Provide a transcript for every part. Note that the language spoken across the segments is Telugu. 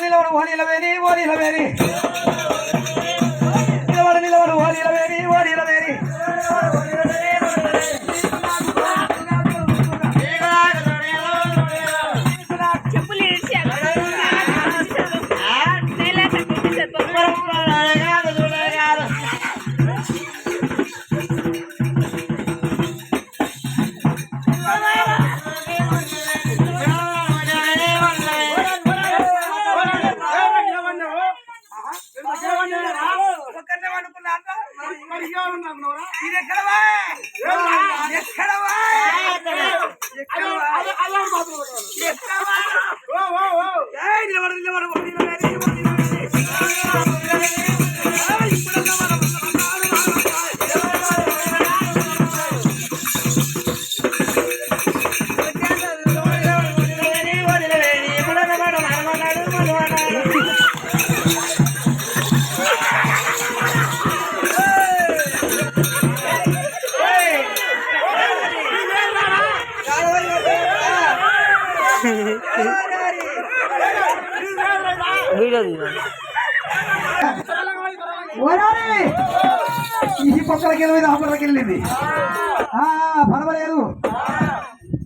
నిలబడు ఓ నిలవేరి ఓ నిలవేరి నిలబడు ఓ నిలవేరి ఓ నిలవేరి ఈ పక్కలకి వెళ్ళి ఆ పక్కలకి వెళ్ళింది పర్వాలేదు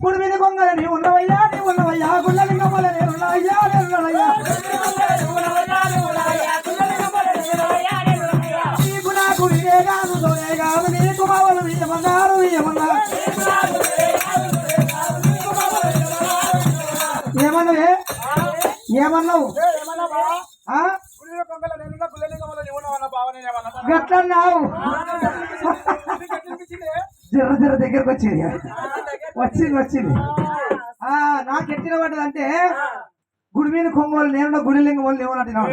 కుడి మీద కొంగల నీ ఉన్నవయ్యా నీ ఉన్నవయ్యా గుళ్ళలింగమ్మల నేనున్నాయ్యా నేనున్నాయ్యా నీకు నాకు ఇదే కాదు తోనే కాదు నీకు మావలు ఇయ్యమన్నారు ఇయ్యమన్నా ఏమన్నావే ఏమన్నావు గట్లన్నావు జర జర దగ్గరకు వచ్చింది వచ్చింది నాకు ఎట్టిన పడ్డదంటే గుడి మీద కొంగోలు నేను గుడి లింగం వాళ్ళు ఏమన్నట్టు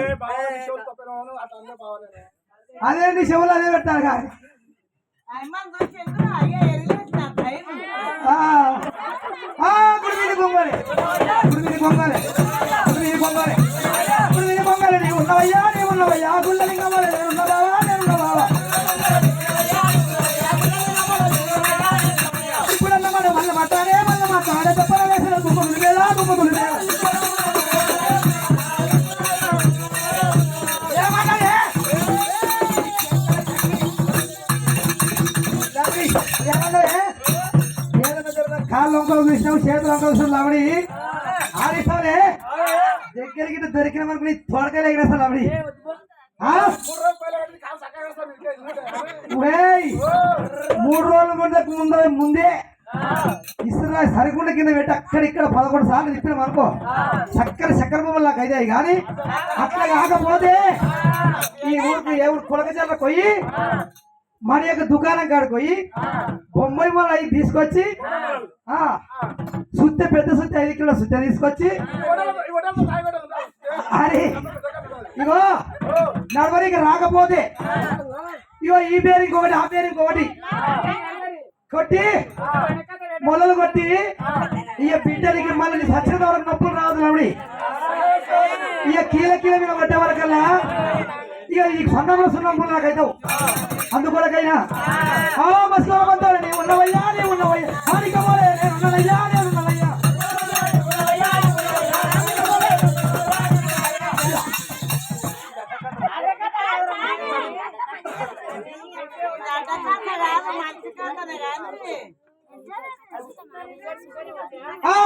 అదేంటి చెవులు అదే పెట్టారు కానీ గుడి మీద కొంగోలే గుడి మీద కొంగోలే గుడి మీద కొంగోలే గుడి మీద కొంగోలే నీవు ఉన్నవయ్యా నీవు ఉన్నవయ్యా గుళ్ళ లింగం వల్ల నేనున్న బావా నేనున్న బావా ఇప్పుడన్న మనం మళ్ళీ మాట్లాడే తప్పన వేసిన గుమ్మగులు వేలా గుమ్మగులు వేలా కాళ్ళు వంకలు చూసినావు చేతులు వంకలు చూసినావు ఆవిడి ఆడిస్తావులే దగ్గరికి దొరికిన మనకు నీ తోడకాయలు ఎగిరేస్తాను ఆవిడి 3 రోజుల ముందే ఇసురా సరిగుండ కింద పెట్టి అక్కడిక్కడ 11 సార్లు తిప్పినాం అనుకో చక్కెర బొమ్మలాగా అయితే కానీ అట్లా కాకపోతే ఈ ఊరికి ఏ ఊరు కొలకచర్ల పోయి మన యొక్క దుకాణం కాడికి పోయి బొమ్మాయి మళ్ళీ అవి తీసుకొచ్చి సుత్తే పెద్ద సుత్తే 5 కిలో సుత్తే తీసుకొచ్చి అరే ఇగో నడవరికి రాకపోతే ఇగో ఈ పేరుకి ఒకటి ఆ పేరుకి ఒకటి కొట్టి మొలలు కొట్టి ఇక బిడ్డలకి మళ్ళీ సచ్చిన వరకు నొప్పులు రాదు నవ్వుడి ఇక కీల మీద పడ్డే వరకల్లా ఇక ఈ సొంతంలో సున్నప్పుడు నాకైతావు అందుకొరకైనా మస్కోమంతా నేను ఉన్నవయ్యా నేను ఉన్నవయ్యా హానికమోలే నేను ఉన్నదయ్యా నేను ఉన్నదయ్యా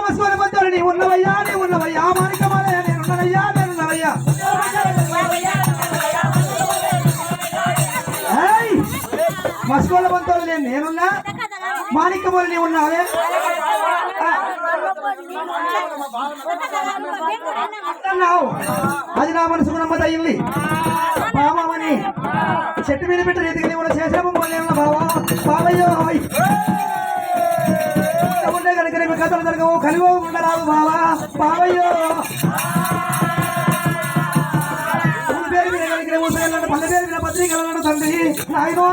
మస్కోమంతా నీ ఉన్నవయ్యా నీ ఉన్నవయ్యా హానికమోలే నేను ఉన్నదయ్యా నేను ఉన్నదయ్యా మస్కోల బంతాలు నేనున్నా మాణిక్యమోలు నీవు ఉన్నావే అన్నావు అది నా మనసుకు నమ్మత అయింది బాబామని చెట్టు మీద పెట్టి రీతికి నీవు చేసాము మొన్న బావా బావయ్యో ఉండే కనుక రేపు కథలు జరగవు కలిగో ఉండరాదు బావా బావయ్యో పేరు మీద కలిగిన పల్లె పేరు మీద పత్రికలు తండ్రి నాయనో